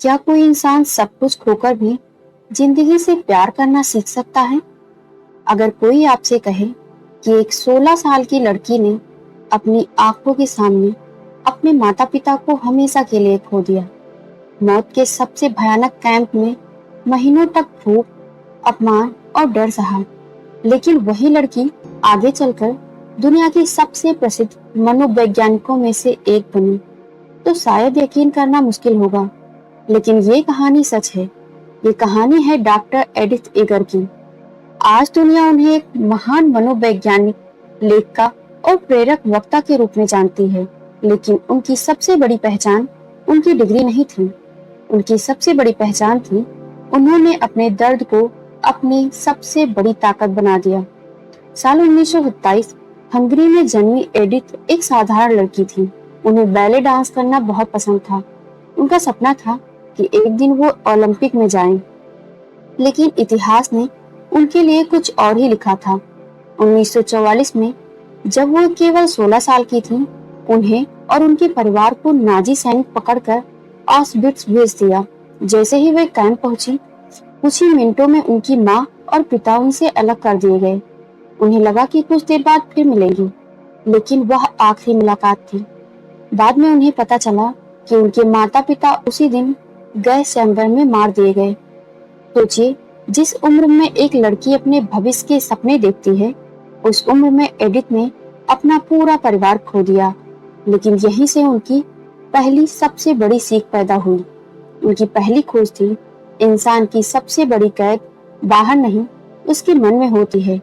क्या कोई इंसान सब कुछ खोकर भी जिंदगी से प्यार करना सीख सकता है? अगर कोई आपसे कहे कि एक 16 साल की लड़की ने अपनी आंखों के सामने अपने माता पिता को हमेशा के लिए खो दिया, मौत के सबसे भयानक कैंप में महीनों तक भूख, अपमान और डर सहा, लेकिन वही लड़की आगे चलकर दुनिया की सबसे प्रसिद्ध मनोवैज्ञानिकों में से एक बनी, तो शायद यकीन करना मुश्किल होगा। लेकिन ये कहानी सच है। ये कहानी है डॉक्टर एडिथ एगर की। आज दुनिया उन्हें एक महान मनोवैज्ञानिक, लेखिका और प्रेरक वक्ता के रूप में जानती है, लेकिन उनकी सबसे बड़ी पहचान उनकी डिग्री नहीं थी। उनकी सबसे बड़ी पहचान थी, उन्होंने अपने दर्द को अपनी सबसे बड़ी ताकत बना दिया। साल 1927 हंगरी में जन्मी एडिथ एक साधारण लड़की थी। उन्हें बैले डांस करना बहुत पसंद था। उनका सपना था कि एक दिन वो ओलंपिक में जाएं, लेकिन इतिहास ने उनके लिए कुछ और ही लिखा था। 1944 में जब वो केवल 16 साल की थी, उन्हें और उनके परिवार को नाजी सैनिक पकड़कर ऑस्विट्स भेज दिया। जैसे ही वे कैंप पहुंची, कुछ ही मिनटों में उनकी माँ और पिता उनसे अलग कर दिए गए। उन्हें लगा कि कुछ देर बाद फिर मिलेंगी, लेकिन वह आखिरी मुलाकात थी। बाद में उन्हें पता चला कि उनके माता पिता उसी दिन गैस चैम्बर में मार दिए गए। सोचिए, जिस उम्र में एक लड़की अपने भविष्य के सपने देखती है, उस उम्र में एडिथ ने अपना पूरा परिवार खो दिया। लेकिन यहीं से उनकी पहली सबसे बड़ी सीख पैदा हुई। उनकी पहली खोज थी, इंसान की सबसे बड़ी कैद बाहर नहीं, उसके मन में होती है।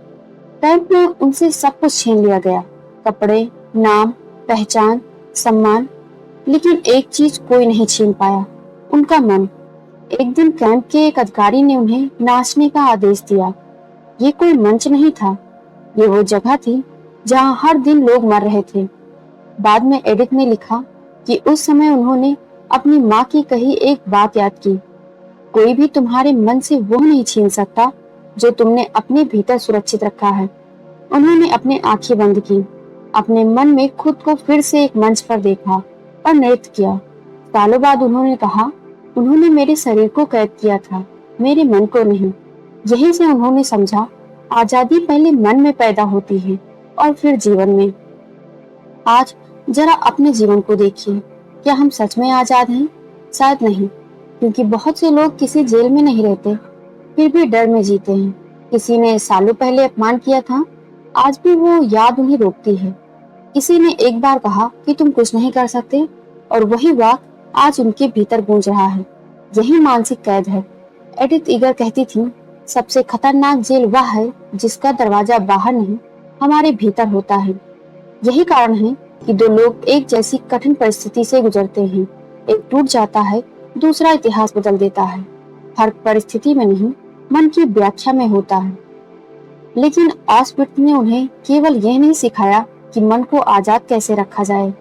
कैंप में उनसे सब कुछ छीन लिया गया, कपड़े, नाम, पहचान, सम्मान, लेकिन एक चीज कोई नहीं छीन पाया, उनका मन। एक दिन कैंप के एक अधिकारी ने उन्हें नाचने का आदेश दिया। ये कोई मंच नहीं था, ये वो जगह थी जहां हर दिन लोग मर रहे थे। बाद में एडिथ ने लिखा कि उस समय उन्होंने अपनी माँ की कही एक बात याद की, कोई भी तुम्हारे मन से वो नहीं छीन सकता जो तुमने अपने भीतर सुरक्षित रखा है। उन्होंने अपनी आंखें बंद की, अपने मन में खुद को फिर से एक मंच पर देखा और नृत्य किया। सालों बाद उन्होंने कहा, उन्होंने मेरे शरीर को कैद किया था, मेरे मन को नहीं। यहीं से उन्होंने समझा, आजादी पहले मन में पैदा होती है और फिर जीवन में। आज जरा अपने जीवन को देखिए, क्या हम सच में आजाद हैं? शायद नहीं, क्योंकि बहुत से लोग किसी जेल में नहीं रहते, फिर भी डर में जीते हैं। किसी ने सालों पहले अपमान किया था, आज भी वो याद उन्हें रोकती है। किसी ने एक बार कहा कि तुम कुछ नहीं कर सकते, और वही वाक्य आज उनके भीतर गूंज रहा है। यही मानसिक कैद है। एडिथ ईगर कहती थी, सबसे खतरनाक जेल वह है जिसका दरवाजा बाहर नहीं, हमारे भीतर होता है। यही कारण है कि दो लोग एक जैसी कठिन परिस्थिति से गुजरते हैं, एक टूट जाता है, दूसरा इतिहास बदल देता है। फर्क परिस्थिति में नहीं, मन की व्याख्या में होता है। लेकिन ऑस्विट्ज ने उन्हें केवल यह नहीं सिखाया कि मन को आजाद कैसे रखा जाए,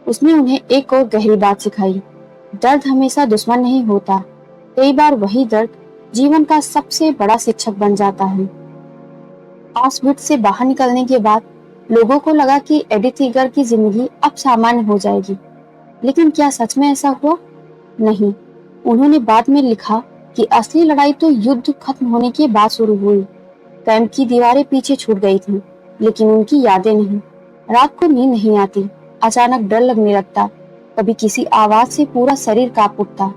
उसने उन्हें एक और गहरी बात सिखाई। दर्द हमेशा दुश्मन नहीं होता, कई बार वही दर्द जीवन का सबसे बड़ा शिक्षक बन जाता है। ऑस्विट्ज से बाहर निकलने के बाद लोगों को लगा कि एडिथ ईगर की जिंदगी अब सामान्य हो जाएगी, लेकिन क्या सच में ऐसा हुआ? नहीं। उन्होंने बाद में लिखा कि असली लड़ाई तो युद्ध खत्म होने के बाद शुरू हुई। कैंप की दीवारें पीछे छूट गई थीं, लेकिन उनकी यादें नहीं। रात को नींद नहीं आती, अचानक डर लगने लगता, कभी किसी आवाज से पूरा शरीर कांप उठता।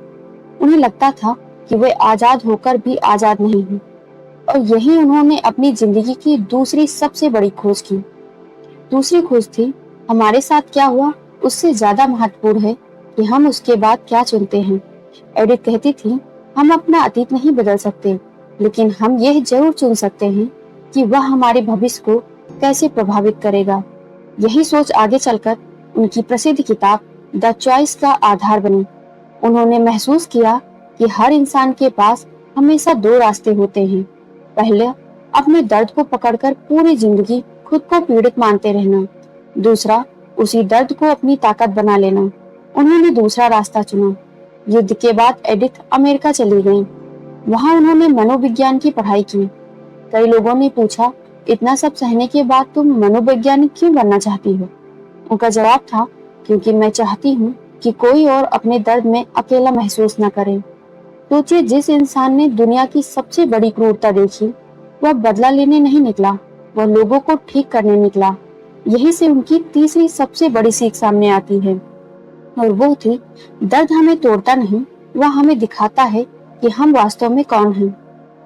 उन्हें लगता था कि वे आजाद होकर भी आजाद नहीं हैं। और यही उन्होंने अपनी जिंदगी की दूसरी सबसे बड़ी खोज की। दूसरी खोज थी, हमारे साथ क्या हुआ उससे ज्यादा महत्वपूर्ण है कि हम उसके बाद क्या चुनते हैं। एडिथ कहती थी, हम अपना अतीत नहीं बदल सकते, लेकिन हम यह जरूर चुन सकते हैं कि वह हमारे भविष्य को कैसे प्रभावित करेगा। यही सोच आगे चलकर उनकी प्रसिद्ध किताब द चॉइस का आधार बनी। उन्होंने महसूस किया कि हर इंसान के पास हमेशा दो रास्ते होते हैं। पहले, अपने दर्द को पकड़कर पूरी जिंदगी खुद को पीड़ित मानते रहना। दूसरा, उसी दर्द को अपनी ताकत बना लेना। उन्होंने दूसरा रास्ता चुना। युद्ध के बाद एडिथ अमेरिका चली गईं। वहां उन्होंने मनोविज्ञान की पढ़ाई की। कई लोगों ने पूछा, इतना सब सहने के बाद तुम मनोवैज्ञानिक क्यों बनना चाहती हो? उनका जवाब था, क्योंकि मैं चाहती हूँ कि कोई और अपने दर्द में अकेला महसूस न करे। सोचिए, जिस इंसान ने दुनिया की सबसे बड़ी क्रूरता देखी, वह बदला लेने नहीं निकला, वह लोगों को ठीक करने निकला। यही से उनकी तीसरी सबसे बड़ी सीख सामने आती है, और वो थी, दर्द हमें तोड़ता नहीं, वह हमें दिखाता है कि हम वास्तव में कौन हैं।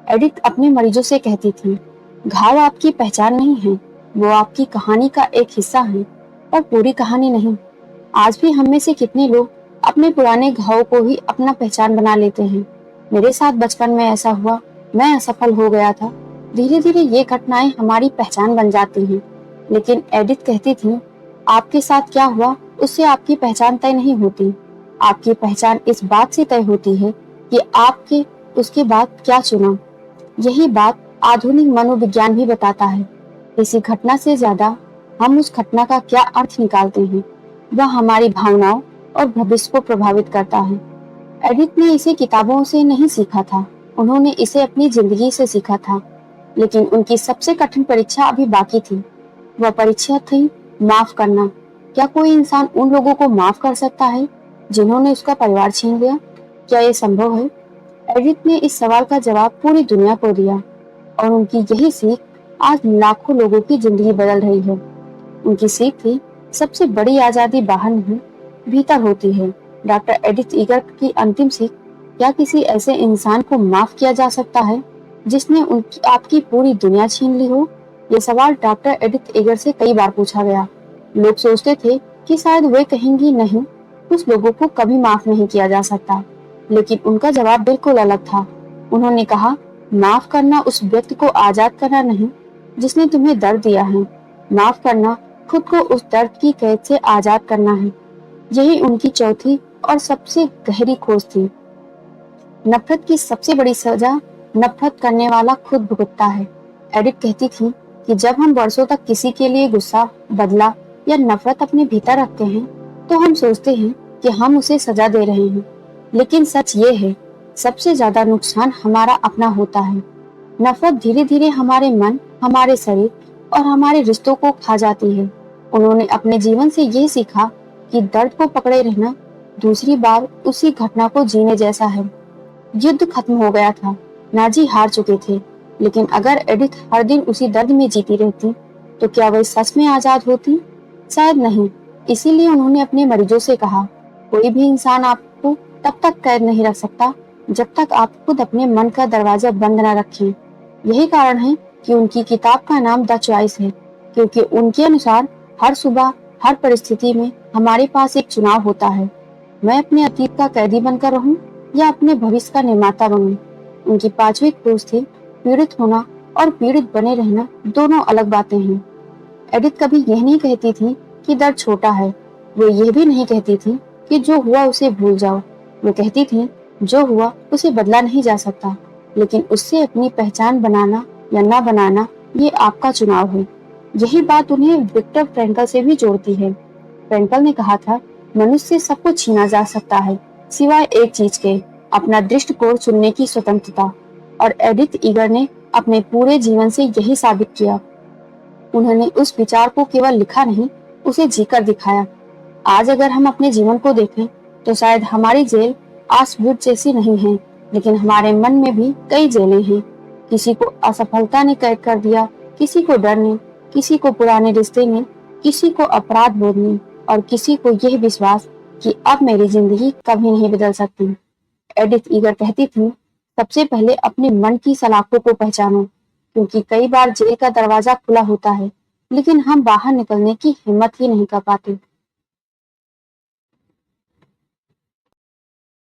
एडिथ अपने मरीजों से कहती थी, घाव आपकी पहचान नहीं है, वो आपकी कहानी का एक हिस्सा है, और पूरी कहानी नहीं। आज भी हम में से कितने लोग अपने पुराने घाव को ही अपना पहचान बना लेते हैं। मेरे साथ बचपन में ऐसा हुआ, मैं असफल हो गया था। धीरे धीरे ये घटनाएं हमारी पहचान बन जाती हैं। लेकिन एडिथ कहती थी, आपके साथ क्या हुआ उससे आपकी पहचान तय नहीं होती। आपकी पहचान इस बात से तय होती है कि आपके उसके बाद क्या चुना। यही बात आधुनिक मनोविज्ञान भी बताता है। किसी घटना से ज्यादा हम उस घटना का क्या अर्थ निकालते हैं, वह हमारी भावनाओं और भविष्य को प्रभावित करता है। एडिथ ने इसे किताबों से नहीं सीखा था, उन्होंने इसे अपनी जिंदगी से सीखा था। लेकिन उनकी सबसे कठिन परीक्षा अभी बाकी थी। वह परीक्षा थी माफ करना। क्या कोई इंसान उन लोगों को माफ कर सकता है जिन्होंने उसका परिवार छीन लिया? क्या ये संभव है? एडिथ ने इस सवाल का जवाब पूरी दुनिया को दिया, और उनकी यही सीख आज लाखों लोगों की जिंदगी बदल रही है। उनकी सीख थी, सबसे बड़ी आजादी बाहर नहीं, भीतर होती है। डॉक्टर एडिथ ईगर की अंतिम सीख, क्या किसी ऐसे इंसान को माफ किया जा सकता है जिसने उनकी आपकी पूरी दुनिया छीन ली हो? ये सवाल डॉक्टर एडिथ ईगर से कई बार पूछा गया। लोग सोचते थे कि शायद वे कहेंगी, नहीं, कुछ लोगों को कभी माफ नहीं किया जा सकता। लेकिन उनका जवाब बिल्कुल अलग था। उन्होंने कहा, माफ करना उस व्यक्ति को आजाद करना नहीं जिसने तुम्हें दर्द दिया है। माफ करना खुद को उस दर्द की कैद से आजाद करना है। यही उनकी चौथी और सबसे गहरी खोज थी। नफरत की सबसे बड़ी सजा नफरत करने वाला खुद भुगतता है। एडिथ कहती थी कि जब हम वर्षों तक किसी के लिए गुस्सा, बदला या नफरत अपने भीतर रखते हैं, तो हम सोचते हैं कि हम उसे सजा दे रहे हैं। लेकिन सच ये है, सबसे ज्यादा नुकसान हमारा अपना होता है। नफरत धीरे धीरे हमारे मन, हमारे शरीर और हमारे रिश्तों को खा जाती है। उन्होंने अपने जीवन से ये सीखा कि दर्द को पकड़े रहना दूसरी बार उसी घटना को जीने जैसा है। युद्ध खत्म हो गया था, नाजी हार चुके थे। लेकिन अगर एडिथ हर दिन उसी दर्द में जीती रहती, तो क्या वह सच में आजाद होती? शायद नहीं। इसीलिए उन्होंने अपने मरीजों से कहा, कोई भी इंसान आपको तब तक कैद नहीं रख सकता जब तक आप खुद अपने मन का दरवाजा बंद न रखें। यही कारण है कि उनकी किताब का नाम द चॉइस है, क्योंकि उनके अनुसार हर सुबह, हर परिस्थिति में हमारे पास एक चुनाव होता है। मैं अपने अतीत का कैदी बनकर रहूं या अपने भविष्य का निर्माता बनूं। उनकी पांचवी खोज थी, पीड़ित होना और पीड़ित बने रहना दोनों अलग बातें हैं। एडिथ कभी यह नहीं कहती थी कि दर्द छोटा है। वो यह भी नहीं कहती थी कि जो हुआ उसे भूल जाओ। वो कहती थी, जो हुआ उसे बदला नहीं जा सकता, लेकिन उससे अपनी पहचान बनाना या ना बनाना, ये आपका चुनाव है। यही बात उन्हें विक्टर फ्रैंकल से भी जोड़ती है। फ्रैंकल ने कहा था, मनुष्य से सब कुछ छीना जा सकता है सिवाय एक चीज के, अपना दृष्टिकोण चुनने की स्वतंत्रता। और एडिथ ईगर ने अपने पूरे जीवन से यही साबित किया। उन्होंने उस विचार को केवल लिखा नहीं, उसे जीकर दिखाया। आज अगर हम अपने जीवन को देखें, तो शायद हमारी जेल ऑस्विट्ज़ जैसी नहीं है, लेकिन हमारे मन में भी कई जेलें हैं। किसी को असफलता ने कैद कर दिया, किसी को डर ने, किसी को पुराने रिश्ते ने, किसी को अपराध बोध ने, और किसी को यह विश्वास कि अब मेरी जिंदगी कभी नहीं बदल सकती। एडिथ ईगर कहती थी, सबसे पहले अपने मन की सलाखों को पहचानो, क्योंकि कई बार जेल का दरवाजा खुला होता है, लेकिन हम बाहर निकलने की हिम्मत ही नहीं कर पाते।